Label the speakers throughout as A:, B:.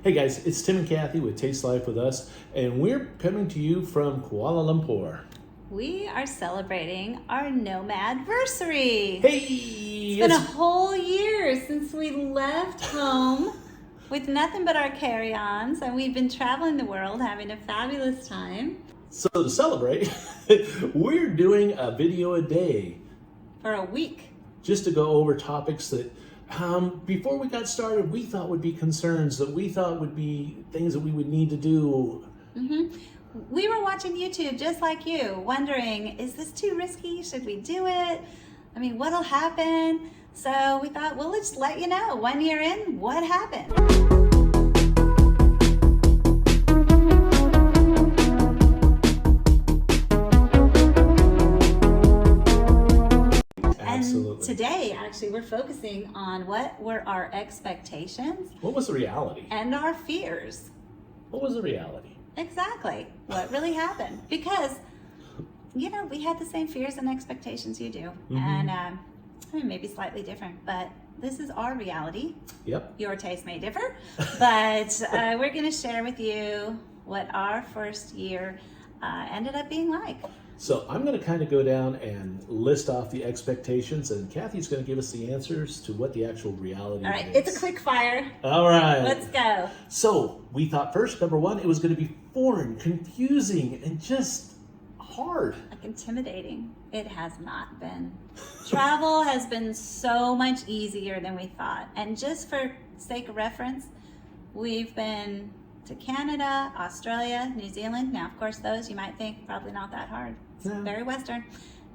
A: Hey guys, it's Tim and Kathy with Taste Life with Us, and we're coming to you from Kuala Lumpur.
B: We are celebrating our Nomad-versary.
A: Hey!
B: It's been a whole year since we left home with nothing but our carry-ons, and we've been traveling the world, having a fabulous time.
A: So to celebrate, we're doing a video a day.
B: For a week.
A: Just to go over topics that before we got started, we thought would be concerns, that we thought would be things that we would need to do.
B: We were watching YouTube just like you, wondering, is this too risky? Should we do it? I mean, what'll happen? So we thought, well, let's let you know 1 year in, what happened.
A: Absolutely.
B: Today, actually, we're focusing on what were our expectations.
A: What was the reality?
B: And our fears.
A: What was the reality?
B: Exactly. What really happened? Because, you know, we had the same fears and expectations you do. And I mean, maybe slightly different, but this is our reality.
A: Yep.
B: Your taste may differ, but we're going to share with you what our first year ended up being like.
A: So I'm going to kind of go down and list off the expectations, and Kathy's going to give us the answers to what the actual reality is.
B: All right, it's a quick fire.
A: All right.
B: Let's go.
A: So we thought first, number one, it was going to be foreign, confusing, and just hard.
B: Like intimidating. It has not been. Travel has been so much easier than we thought. And just for sake of reference, we've been to Canada, Australia, New Zealand. Now, of course, those you might think probably not that hard. It's very Western.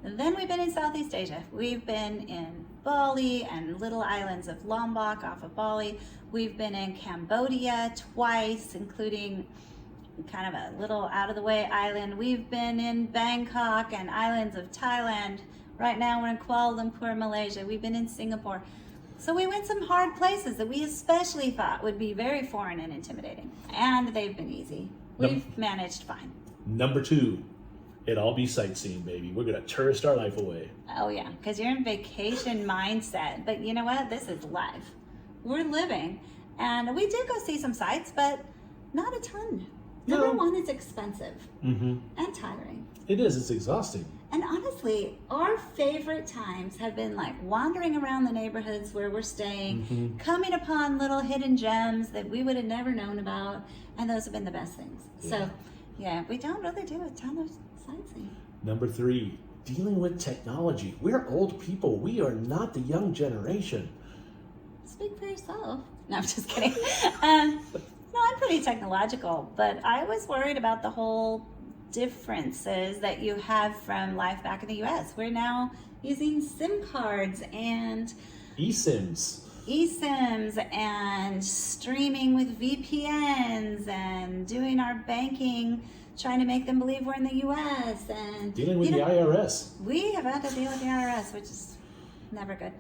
B: And then we've been in Southeast Asia. We've been in Bali and little islands of Lombok off of Bali. We've been in Cambodia twice, including kind of a little out of the way island. We've been in Bangkok and islands of Thailand. Right now we're in Kuala Lumpur, Malaysia. We've been in Singapore. So we went some hard places that we especially thought would be very foreign and intimidating. And they've been easy. We've managed fine.
A: Number two, it'll all be sightseeing, baby. We're going to tourist our life away.
B: Oh yeah, because you're in vacation mindset. But you know what? This is life. We're living. And we did go see some sights, but not a ton. Number one, it's expensive and tiring.
A: It is. It's exhausting.
B: And honestly, our favorite times have been like wandering around the neighborhoods where we're staying, coming upon little hidden gems that we would have never known about, and those have been the best things.
A: Yeah.
B: So, yeah, we don't really do a ton of sightseeing.
A: Number three, dealing with technology. We're old people. We are not the young generation.
B: Speak for yourself. No, I'm just kidding. No, I'm pretty technological, but I was worried about the whole differences that you have from life back in the US. We're now using SIM cards and
A: eSIMs
B: and streaming with VPNs and doing our banking, trying to make them believe we're in the US and
A: dealing with the IRS.
B: We have had to deal with the IRS, which is never good.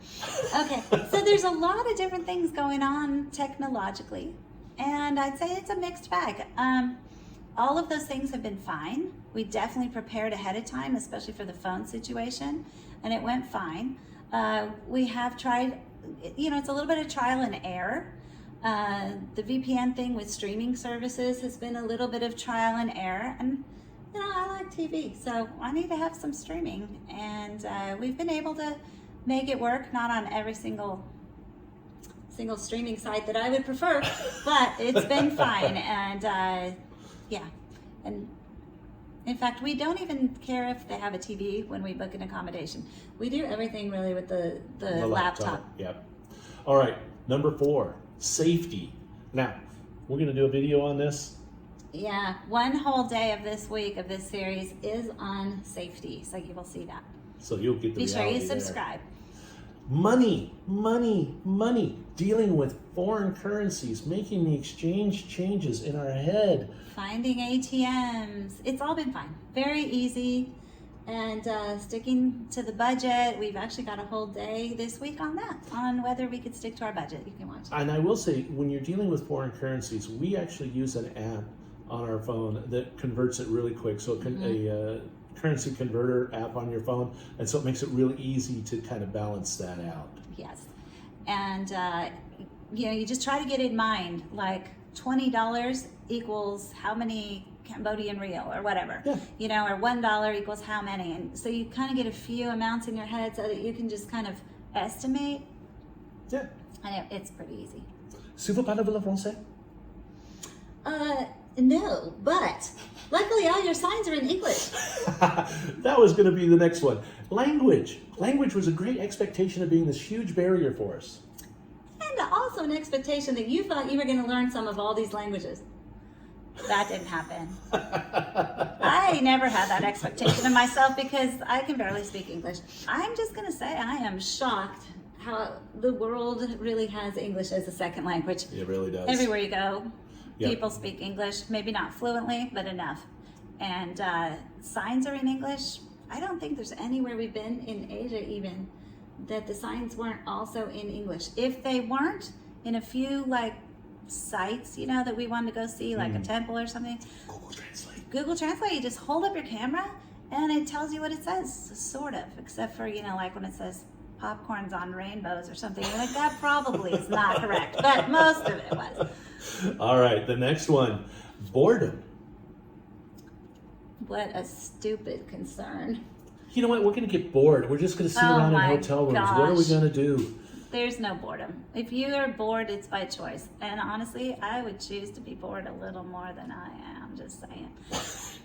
B: Okay, so there's a lot of different things going on technologically, and I'd say it's a mixed bag. All of those things have been fine. We definitely prepared ahead of time, especially for the phone situation, and it went fine. We have tried, you know, it's a little bit of trial and error. The VPN thing with streaming services has been a little bit of trial and error, and you know, I like TV, so I need to have some streaming, and we've been able to make it work, not on every single streaming site that I would prefer, but it's been fine. And yeah, and in fact, we don't even care if they have a TV when we book an accommodation. We do everything really with the laptop.
A: Yep. All right, number four, safety. Now, we're going to do a video on this.
B: Yeah, one whole day of this week of this series is on safety, so you will see that.
A: So you'll get the
B: reality. Be sure you subscribe.
A: There. Money. Dealing with foreign currencies, making the exchange changes in our head.
B: Finding ATMs. It's all been fine. Very easy. And sticking to the budget. We've actually got a whole day this week on that, on whether we could stick to our budget. You can watch it.
A: And I will say, when you're dealing with foreign currencies, we actually use an app on our phone that converts it really quick. So a currency converter app on your phone, and so it makes it really easy to kind of balance that out.
B: Yes. And you know, you just try to get in mind, like, $20 equals how many Cambodian real or whatever,
A: Yeah.
B: you know, or $1 equals how many. And so you kind of get a few amounts in your head so that you can just kind of estimate.
A: Yeah.
B: And it's pretty easy.
A: Si vous parlez le français?
B: No, but luckily all your signs are in English.
A: That was going to be the next one. Language. Language was a great expectation of being this huge barrier for us.
B: And also an expectation that you thought you were going to learn some of all these languages. That didn't happen. I never had that expectation of myself because I can barely speak English. I'm just going to say I am shocked how the world really has English as a second language.
A: It really does.
B: Everywhere you go,
A: Yep.
B: people speak English, maybe not fluently, but enough. And signs are in English. I don't think there's anywhere we've been in Asia even that the signs weren't also in English. If they weren't, in a few like sites, you know, that we wanted to go see, like a temple or something,
A: Google Translate.
B: Google Translate, you just hold up your camera and it tells you what it says, sort of, except for, you know, like when it says popcorn's on rainbows or something. You're like, that probably is not correct, but most of it was.
A: All right, the next one. Boredom.
B: What a stupid concern.
A: You know what? We're going to get bored. We're just going to sit
B: Oh
A: around in
B: my
A: hotel rooms. What are we
B: gosh.
A: going to do?
B: There's no boredom. If you are bored, it's by choice. And honestly, I would choose to be bored a little more than I am, just saying.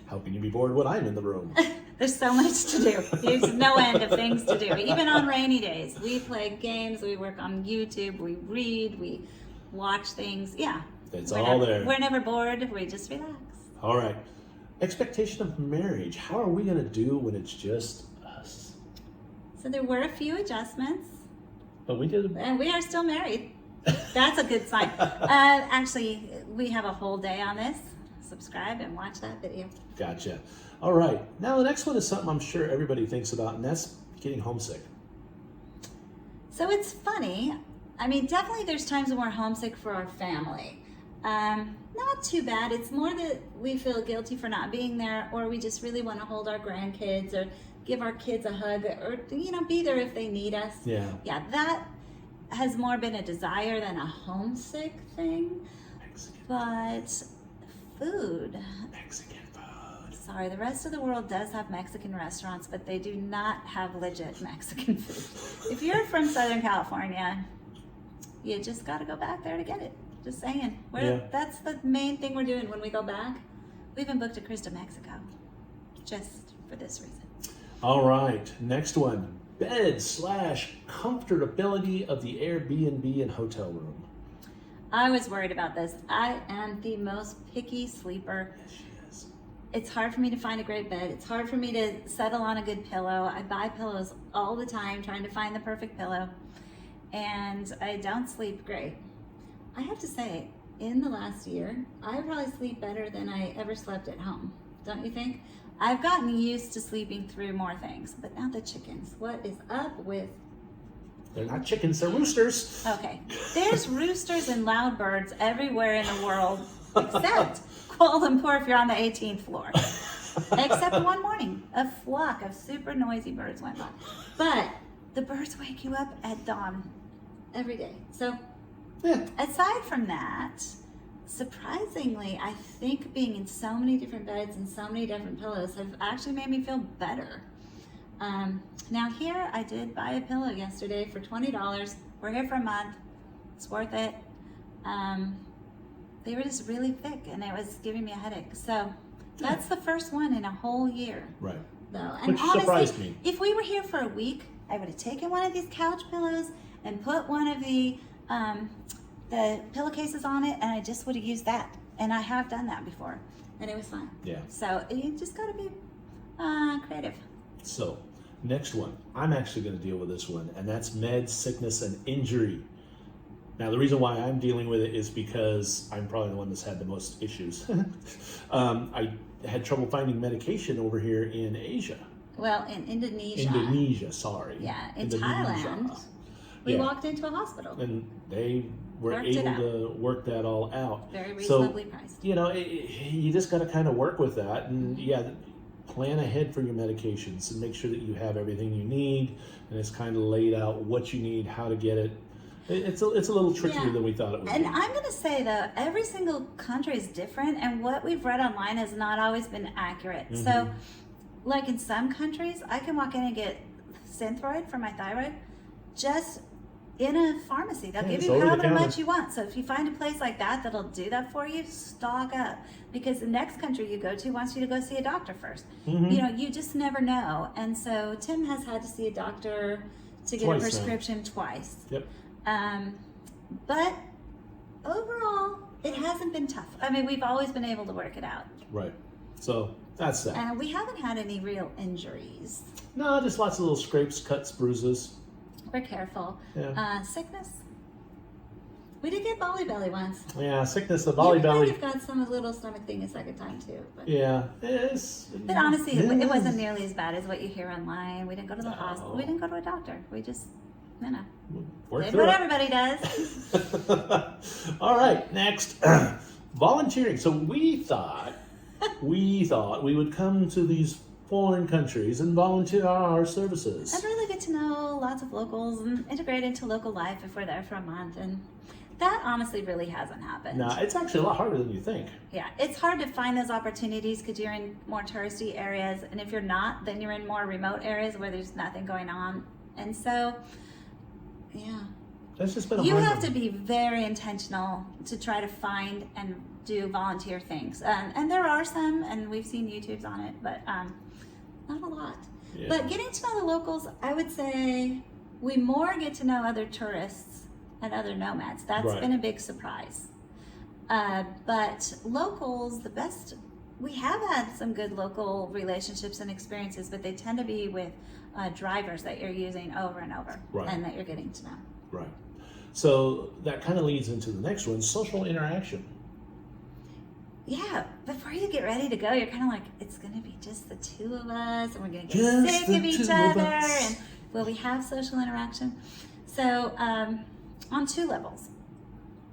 A: How can you be bored when I'm in the room?
B: There's so much to do. There's no end of things to do. Even on rainy days, we play games, we work on YouTube, we read, we watch things. Yeah.
A: It's all there.
B: We're never bored. We just relax.
A: All right. Expectation of marriage. How are we going to do when it's just us?
B: So there were a few adjustments,
A: But we did.
B: and we are still married. That's a good sign. Actually, we have a whole day on this. Subscribe and watch that video.
A: Gotcha. All right. Now the next one is something I'm sure everybody thinks about, and that's getting homesick.
B: So it's funny. I mean, definitely there's times when we're homesick for our family. Not too bad. It's more that we feel guilty for not being there, or we just really want to hold our grandkids or give our kids a hug, or, you know, be there if they need us.
A: Yeah.
B: Yeah, that has more been a desire than a homesick thing.
A: Mexican.
B: But food.
A: Mexican food.
B: Sorry, the rest of the world does have Mexican restaurants, but they do not have legit Mexican food. If you're from Southern California, you just got to go back there to get it. Just saying.
A: Yeah.
B: That's the main thing we're doing when we go back. We even booked a cruise to Mexico just for this reason.
A: All right. Next one. Bed / comfortability of the Airbnb and hotel room.
B: I was worried about this. I am the most picky sleeper.
A: Yes, she is.
B: It's hard for me to find a great bed. It's hard for me to settle on a good pillow. I buy pillows all the time trying to find the perfect pillow, and I don't sleep great. I have to say, in the last year, I probably sleep better than I ever slept at home. Don't you think? I've gotten used to sleeping through more things, but now the chickens. What is up with...
A: They're not chickens, they're roosters.
B: Okay, there's roosters and loud birds everywhere in the world, except Kuala Lumpur if you're on the 18th floor. Except one morning, a flock of super noisy birds went by. But the birds wake you up at dawn every day. So
A: Yeah.
B: aside from that, surprisingly, I think being in so many different beds and so many different pillows have actually made me feel better. Now here, I did buy a pillow yesterday for $20. We're here for a month. It's worth it. They were just really thick and it was giving me a headache. So that's the first one in a whole year.
A: Right.
B: Though. And
A: Which surprised me.
B: if we were here for a week, I would have taken one of these couch pillows and put one of the pillowcases on it, and I just would have used that. And I have done that before, and it was fine.
A: Yeah.
B: So you just got to be creative.
A: So, next one. I'm actually going to deal with this one, and that's meds, sickness, and injury. Now, the reason why I'm dealing with it is because I'm probably the one that's had the most issues. I had trouble finding medication over here in Asia.
B: Well, in Indonesia.
A: Indonesia, sorry.
B: Yeah, in
A: Indonesia.
B: Thailand, we
A: Yeah.
B: walked into a hospital.
A: And they were
B: Worked it
A: able to work that all out.
B: Very
A: So,
B: reasonably priced.
A: you know, you just got to kind of work with that, and plan ahead for your medications and make sure that you have everything you need, and it's kind of laid out what you need, how to get it. It's a little trickier
B: Yeah.
A: than we thought it would
B: And
A: be.
B: I'm going to say, though, every single country is different, and what we've read online has not always been accurate.
A: Mm-hmm.
B: So, like in some countries, I can walk in and get Synthroid for my thyroid just in a pharmacy. They'll
A: Yeah,
B: give
A: it's
B: you
A: over the
B: however
A: counter.
B: much you want. So if you find a place like that that'll do that for you, stock up. Because the next country you go to wants you to go see a doctor first.
A: Mhm.
B: You know, you just never know. And so Tim has had to see a doctor to get
A: Twice
B: a
A: now.
B: prescription twice.
A: Yep.
B: But overall, it hasn't been tough. I mean, we've always been able to work it out.
A: Right. So that's that.
B: And we haven't had any real injuries.
A: No, just lots of little scrapes, cuts, bruises.
B: We're careful.
A: Yeah.
B: Sickness. We did get Bali belly once.
A: Yeah, sickness, the Bali
B: You
A: belly.
B: might have got some little stomach thing a second time too. But,
A: Yeah.
B: but honestly, it wasn't nearly as bad as what you hear online. We didn't go to the
A: No.
B: hospital. We didn't go to a doctor. We just, you know,
A: Work
B: did
A: through
B: what
A: it.
B: everybody does.
A: All right, next. Volunteering. So we thought we would come to these foreign countries and volunteer our services.
B: I'd really get to know lots of locals and integrate into local life if we're there for a month. And that honestly really hasn't happened.
A: No, it's actually a lot harder than you think.
B: Yeah, it's hard to find those opportunities because you're in more touristy areas. And if you're not, then you're in more remote areas where there's nothing going on. And so, yeah.
A: That's just been a
B: You
A: hard
B: have
A: one.
B: to be very intentional to try to find and do volunteer things. And there are some, and we've seen YouTubes on it, but not a lot.
A: Yeah.
B: But getting to know the locals, I would say we more get to know other tourists and other nomads. That's
A: Right.
B: been a big surprise. But locals, we have had some good local relationships and experiences, but they tend to be with drivers that you're using over and over
A: Right.
B: and that you're getting to know.
A: Right. So that kind of leads into the next one, social interaction.
B: Yeah, before you get ready to go, you're kind of like, it's going to be just the two of us, and we're going to get
A: Just
B: sick
A: the
B: of each
A: two
B: other,
A: of us.
B: and will we have social interaction? So, on two levels.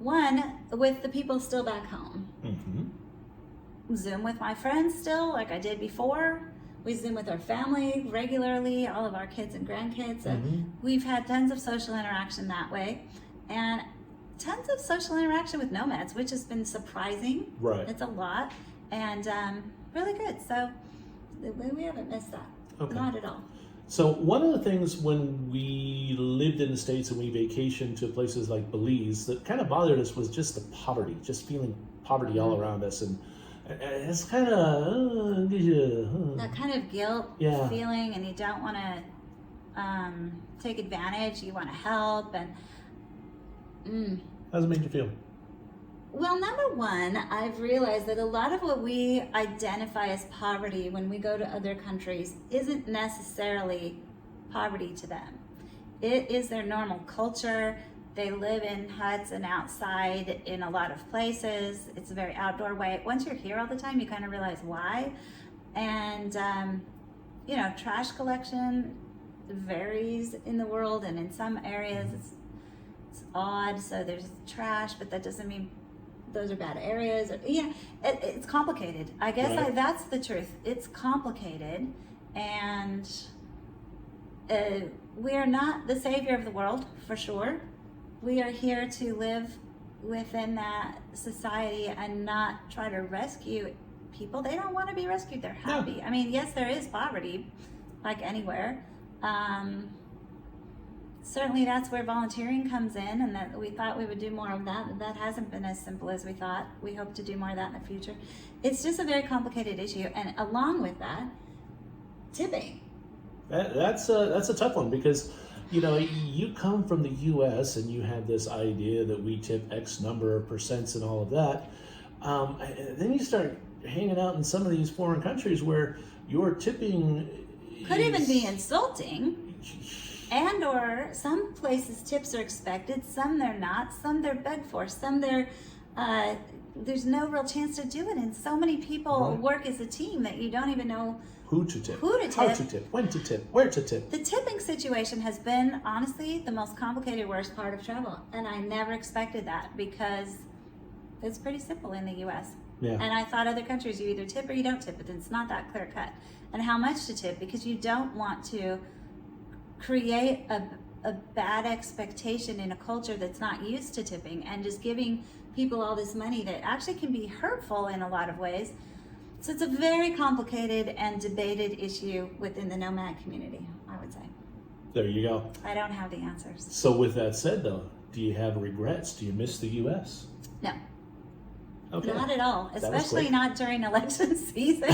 B: One, with the people still back home.
A: Mm-hmm.
B: Zoom with my friends still, like I did before. We Zoom with our family regularly, all of our kids and grandkids. So
A: Mhm.
B: we've had tons of social interaction that way. And tons of social interaction with nomads, which has been surprising.
A: Right.
B: It's a lot and really good. So we haven't missed that.
A: Okay.
B: Not at all.
A: So one of the things when we lived in the States and we vacationed to places like Belize that kind of bothered us was just the poverty, just feeling poverty all around us. And it's kind of
B: That kind of guilt
A: Yeah.
B: feeling, and you don't want to take advantage. You want to help, and
A: how's it made you feel?
B: well, number one, I've realized that a lot of what we identify as poverty when we go to other countries isn't necessarily poverty to them. It is their normal culture. They live in huts and outside in a lot of places. It's a very outdoor way. Once you're here all the time, you kind of realize why. And, trash collection varies in the world, and in some areas it's odd. So there's trash, but that doesn't mean those are bad areas. It's complicated. I guess
A: Right.
B: that's the truth. It's complicated, and we are not the savior of the world, for sure. We are here to live within that society and not try to rescue people. They don't want to be rescued. They're happy.
A: Yeah.
B: I mean, yes, there is poverty, like anywhere. Certainly that's where volunteering comes in, and that we thought we would do more of that. That hasn't been as simple as we thought. We hope to do more of that in the future. It's just a very complicated issue, and along with that, tipping.
A: That's a tough one because, you come from the U.S. and you have this idea that we tip X number of percents and all of that. And then you start hanging out in some of these foreign countries where your tipping
B: Could even be insulting, and or some places tips are expected, some they're not, some they're begged for, some there's no real chance to do it, and so many people
A: Right.
B: work as a team that you don't even know
A: who to tip,
B: Who to
A: how
B: tip.
A: to tip, when to tip, where to tip.
B: The tipping situation has been, honestly, the most complicated, worst part of travel. And I never expected that because it's pretty simple in the U.S.
A: Yeah.
B: And I thought other countries, you either tip or you don't tip, but it's not that clear cut. And how much to tip, because you don't want to create a bad expectation in a culture that's not used to tipping, and just giving people all this money that actually can be hurtful in a lot of ways. So it's a very complicated and debated issue within the nomad community, I would say.
A: There you go.
B: I don't have the answers.
A: So with that said, though, do you have regrets? Do you miss the U.S.?
B: No.
A: Okay.
B: Not at all,
A: was
B: especially
A: quick.
B: not during election season.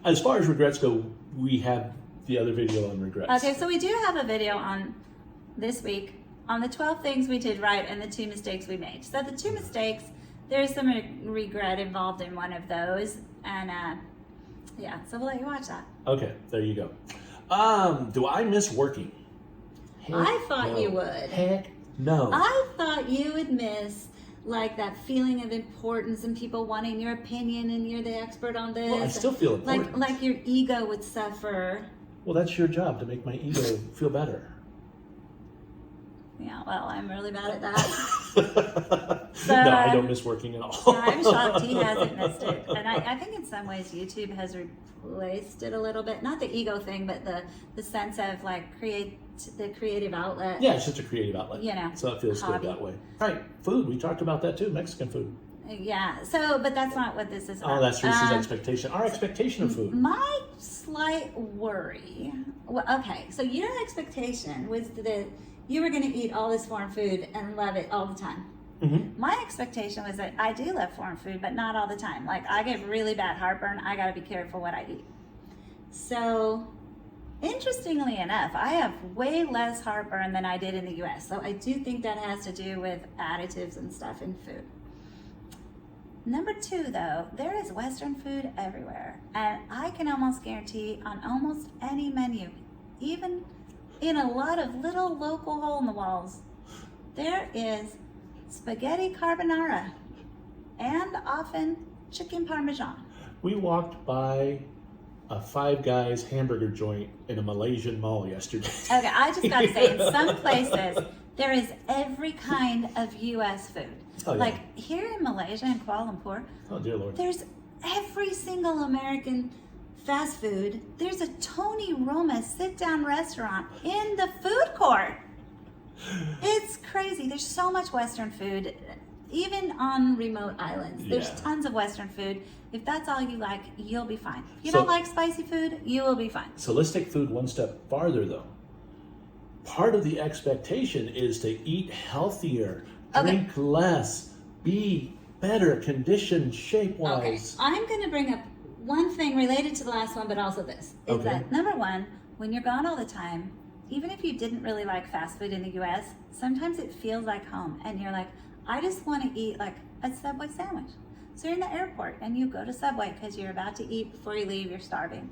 A: As far as regrets go, we have the other video on regrets.
B: Okay, so we do have a video on this week on the 12 things we did right and the 2 mistakes we made. So the 2 mistakes, there's some regret involved in one of those, and yeah, so we'll let you watch that.
A: Okay, there you go. Do I miss working? Heck
B: I thought
A: no.
B: you would.
A: Heck no.
B: I thought you would miss like that feeling of importance and people wanting your opinion and you're the expert on this.
A: Well, I still feel important.
B: Like your ego would suffer.
A: Well, that's your job, to make my ego feel better.
B: Yeah, well, I'm really bad at that.
A: No, I don't miss working at all.
B: I'm shocked he hasn't missed it. And I think in some ways YouTube has replaced it a little bit. Not the ego thing, but the sense of like the creative outlet.
A: Yeah, it's just a creative outlet.
B: You know,
A: so it feels
B: hobby.
A: good that way. All right, food. We talked about that too, Mexican food.
B: Yeah, so, but that's not what this is about.
A: Oh, that's Reese's expectation. Our expectation of food.
B: My slight worry, well, okay, so your expectation was that you were going to eat all this foreign food and love it all the time.
A: Mm-hmm.
B: My expectation was that I do love foreign food, but not all the time. Like, I get really bad heartburn. I got to be careful what I eat. So, interestingly enough, I have way less heartburn than I did in the U.S. So I do think that has to do with additives and stuff in food. Number 2, though, there is Western food everywhere. And I can almost guarantee on almost any menu, even in a lot of little local hole-in-the-walls, there is spaghetti carbonara and often chicken parmesan.
A: We walked by a Five Guys hamburger joint in a Malaysian mall yesterday.
B: Okay, I just gotta say, in some places, there is every kind of U.S. food.
A: Oh, yeah.
B: Like here in Malaysia, in Kuala Lumpur,
A: Oh, dear Lord.
B: there's every single American fast food. There's a Tony Roma sit-down restaurant in the food court. It's crazy. There's so much Western food, even on remote islands. There's
A: Yeah.
B: tons of Western food. If that's all you like, you'll be fine. If you
A: So-
B: don't like spicy food, you will be fine.
A: So let's take food one step farther, though. Part of the expectation is to eat healthier,
B: Okay.
A: drink less, be better conditioned
B: Okay,
A: shape-wise.
B: I'm going to bring up one thing related to the last one, but also this. Is
A: Okay.
B: that number one, when you're gone all the time, even if you didn't really like fast food in the U.S., sometimes it feels like home. And you're like, I just want to eat like a Subway sandwich. So you're in the airport and you go to Subway because you're about to eat before you leave, you're starving.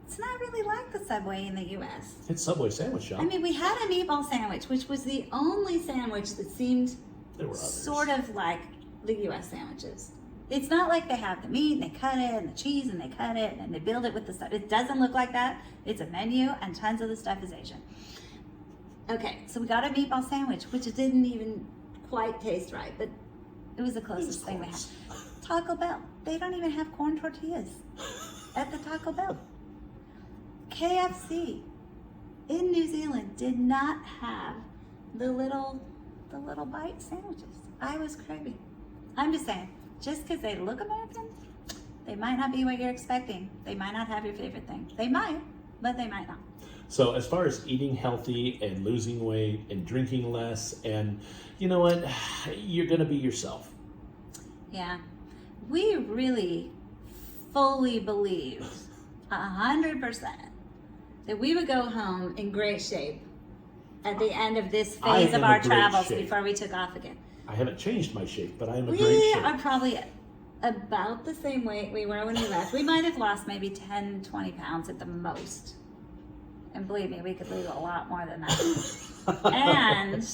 B: It's not really like the Subway in the U.S.
A: It's Subway sandwich shop.
B: I mean, we had a meatball sandwich, which was the only sandwich that seemed
A: There were others.
B: sort of like the U.S. sandwiches. It's not like they have the meat and they cut it and the cheese and they cut it and they build it with the stuff. It doesn't look like that. It's a menu and tons of the stuff is Asian. Okay, so we got a meatball sandwich, which didn't even quite taste right, but it was the closest thing we had. Taco Bell. They don't even have corn tortillas at the Taco Bell. KFC in New Zealand did not have the little bite sandwiches. I was craving. I'm just saying, just because they look American, they might not be what you're expecting. They might not have your favorite thing. They might, but they might not.
A: So as far as eating healthy and losing weight and drinking less, and you know what, you're going to be yourself.
B: Yeah, we really fully believed 100% that we would go home in great shape at the end of this
A: I
B: phase
A: am
B: of
A: in
B: our
A: great
B: travels
A: shape.
B: before we took off again.
A: I haven't changed my shape, but I am a great
B: We
A: shape.
B: are probably about the same weight we were when we left. We might have lost maybe 10, 20 pounds at the most. And believe me, we could lose a lot more than that. And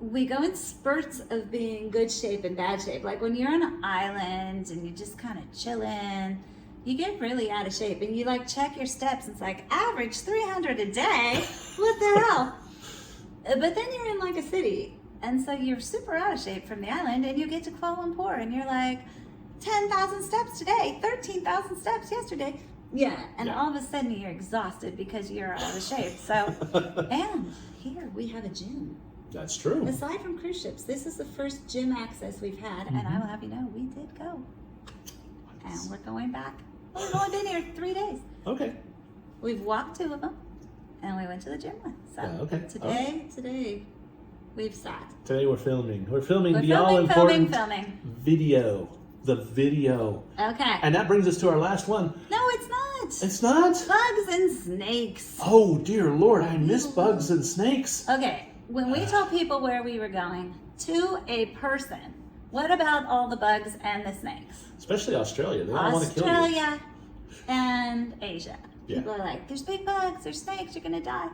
B: we go in spurts of being good shape and bad shape. Like when you're on an island and you're just kind of chilling, you get really out of shape and you like check your steps. It's like average 300 a day. What the hell? But then you're in like a city. And so you're super out of shape from the island and you get to Kuala Lumpur and you're like 10,000 steps today, 13,000 steps yesterday. Yeah, and
A: Yeah.
B: all of a sudden you're exhausted because you're out of shape. So, and here we have a gym.
A: That's true.
B: Aside from cruise ships, this is the first gym access we've had, and I will have you know, we did go. And we're going back. Well, we've only been here 3 days.
A: Okay.
B: We've walked 2 of them, and we went to the gym one. So
A: Yeah, okay.
B: today, we've sat.
A: Today we're filming. We're filming
B: We're
A: the all-important
B: filming.
A: video. The video.
B: Okay.
A: And that brings us to our last one.
B: No, it's not.
A: It's not?
B: Bugs and snakes.
A: Oh, dear Lord, I miss bugs and snakes.
B: Okay, when we told people where we were going, to a person, what about all the bugs and the snakes?
A: Especially Australia. They don't want to kill you.
B: Australia and Asia.
A: Yeah.
B: People are like, there's big bugs, there's snakes, you're gonna die.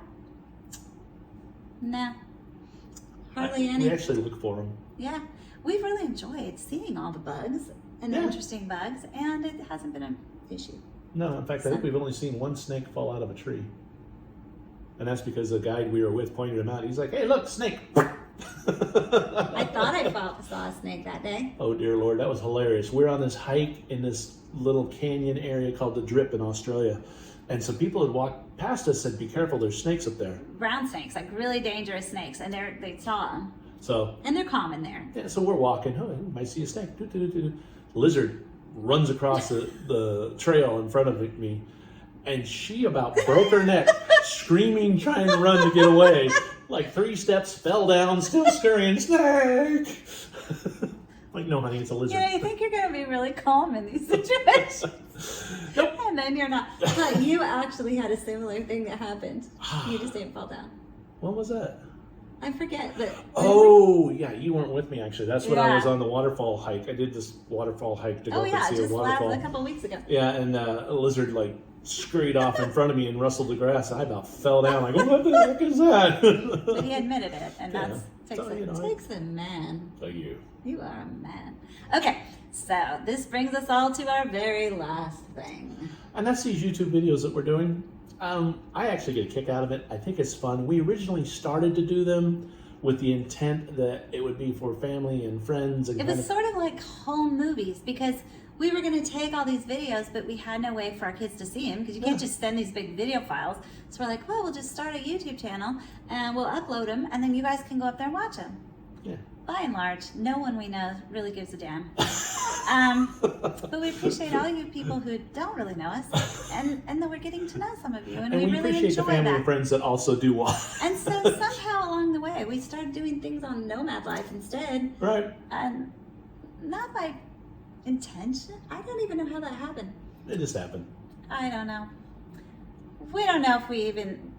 B: No, hardly any.
A: We actually look for them.
B: Yeah, we've really enjoyed seeing all the bugs and the
A: Yeah.
B: interesting bugs, and it hasn't been an issue.
A: No, in fact, I think we've only seen one snake fall out of a tree. And that's because the guide we were with pointed him out. He's like, hey, look, snake.
B: I thought I saw a snake that day.
A: Oh, dear Lord, that was hilarious. We're on this hike in this little canyon area called the Drip in Australia. And some people had walked past us and said, be careful, there's snakes up there.
B: Brown snakes, like really dangerous snakes, and they saw them.
A: So,
B: And they're common there.
A: yeah, so we're walking. Oh, we might see a snake. Doo, doo, doo, doo. Lizard runs across the trail in front of me. And she about broke her neck, screaming, trying to run to get away. Like 3 steps, fell down, still scurrying, snake! Like, no, honey, it's a lizard.
B: Yeah, you think you're going to be really calm in these situations.
A: Nope.
B: And then you're not. But you actually had a similar thing that happened. You just didn't fall down.
A: What was that?
B: I forget, but.
A: Oh, yeah, you weren't with me, actually. That's when I
B: Yeah.
A: was on the waterfall hike. I did this waterfall hike to go
B: Oh,
A: up
B: yeah,
A: and see
B: just
A: a waterfall.
B: a couple weeks ago.
A: Yeah, and a lizard, like, scurried off in front of me and rustled the grass. I about fell down. Like, what the heck is that?
B: But he admitted it, and
A: Yeah.
B: that's
A: So, you know,
B: takes a man.
A: So you.
B: You are a man. Okay, so this brings us all to our very last thing.
A: And that's these YouTube videos that we're doing. I actually get a kick out of it. I think it's fun. We originally started to do them with the intent that it would be for family and friends. And
B: It was sort of like home movies because we were going to take all these videos, but we had no way for our kids to see them because you can't just send these big video files. So we're like, well, we'll just start a YouTube channel and we'll upload them and then you guys can go up there and watch them.
A: Yeah.
B: By and large, no one we know really gives a damn. But we appreciate all you people who don't really know us and that we're getting to know some of you. And we really
A: appreciate
B: enjoy
A: the family
B: that.
A: and friends that also do watch.
B: And so somehow along the way, we started doing things on Nomad Life instead.
A: Right.
B: And not by intention. I don't even know how that happened.
A: It just happened.
B: I don't know. We don't know if we even,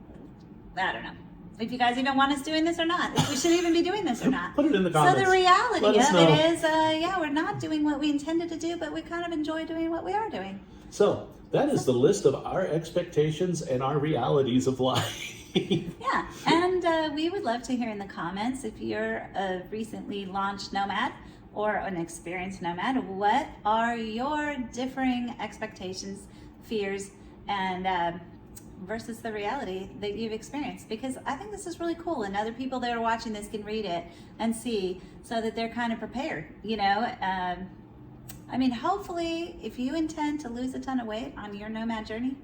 B: I don't know. If you guys even want us doing this or not. If we should even be doing this or not.
A: Put it in the
B: So
A: comments.
B: the reality
A: Let us
B: of
A: know.
B: it is, yeah, we're not doing what we intended to do, but we kind of enjoy doing what we are doing.
A: So that is the list of our expectations and our realities of life.
B: Yeah, and we would love to hear in the comments if you're a recently launched nomad or an experienced nomad, what are your differing expectations, fears, and versus the reality that you've experienced? Because I think this is really cool, and other people that are watching this can read it and see so that they're kind of prepared, you know? I mean, hopefully, if you intend to lose a ton of weight on your nomad journey,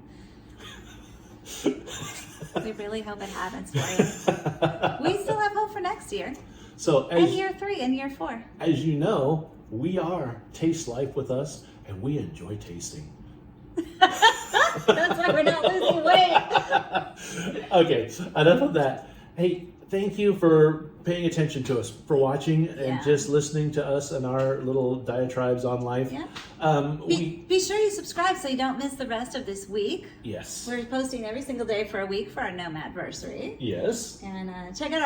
B: we really hope it happens for you. We still have hope for next year.
A: So
B: And
A: as,
B: year 3 and year 4.
A: as you know, we are Taste Life with us, and we enjoy tasting.
B: That's why we're not losing weight.
A: Okay, enough of that. Hey, thank you for paying attention to us, for watching and
B: Yeah.
A: just listening to us and our little diatribes on life.
B: Yeah.
A: We
B: Be sure you subscribe so you don't miss the rest of this week.
A: yes,
B: We're posting every single day for a week for our Nomad-versary.
A: yes,
B: And check out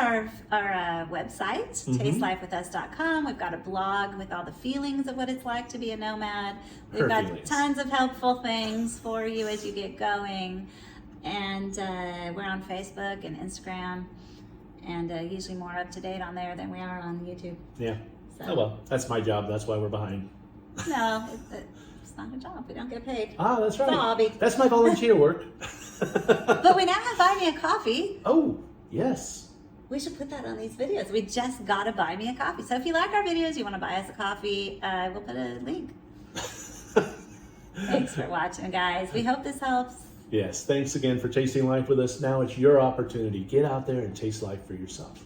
B: our website, tastelifewithus.com. We've got a blog with all the feelings of what it's like to be a nomad. We've
A: Her
B: got
A: feelings.
B: tons of helpful things for you as you get going. And we're on Facebook and Instagram, and usually more up to date on there than we are on YouTube.
A: yeah.
B: So,
A: Oh well, that's my job. That's why we're behind.
B: no, it's not a job. We don't get paid.
A: Ah, that's right.
B: It's a hobby.
A: That's my volunteer work.
B: But we now have Buy Me a Coffee.
A: Oh, yes.
B: We should put that on these videos. We just got to Buy Me a Coffee. So if you like our videos, you want to buy us a coffee, we'll put a link. Thanks for watching, guys. We hope this helps.
A: Yes, thanks again for tasting life with us. Now it's your opportunity. Get out there and taste life for yourself.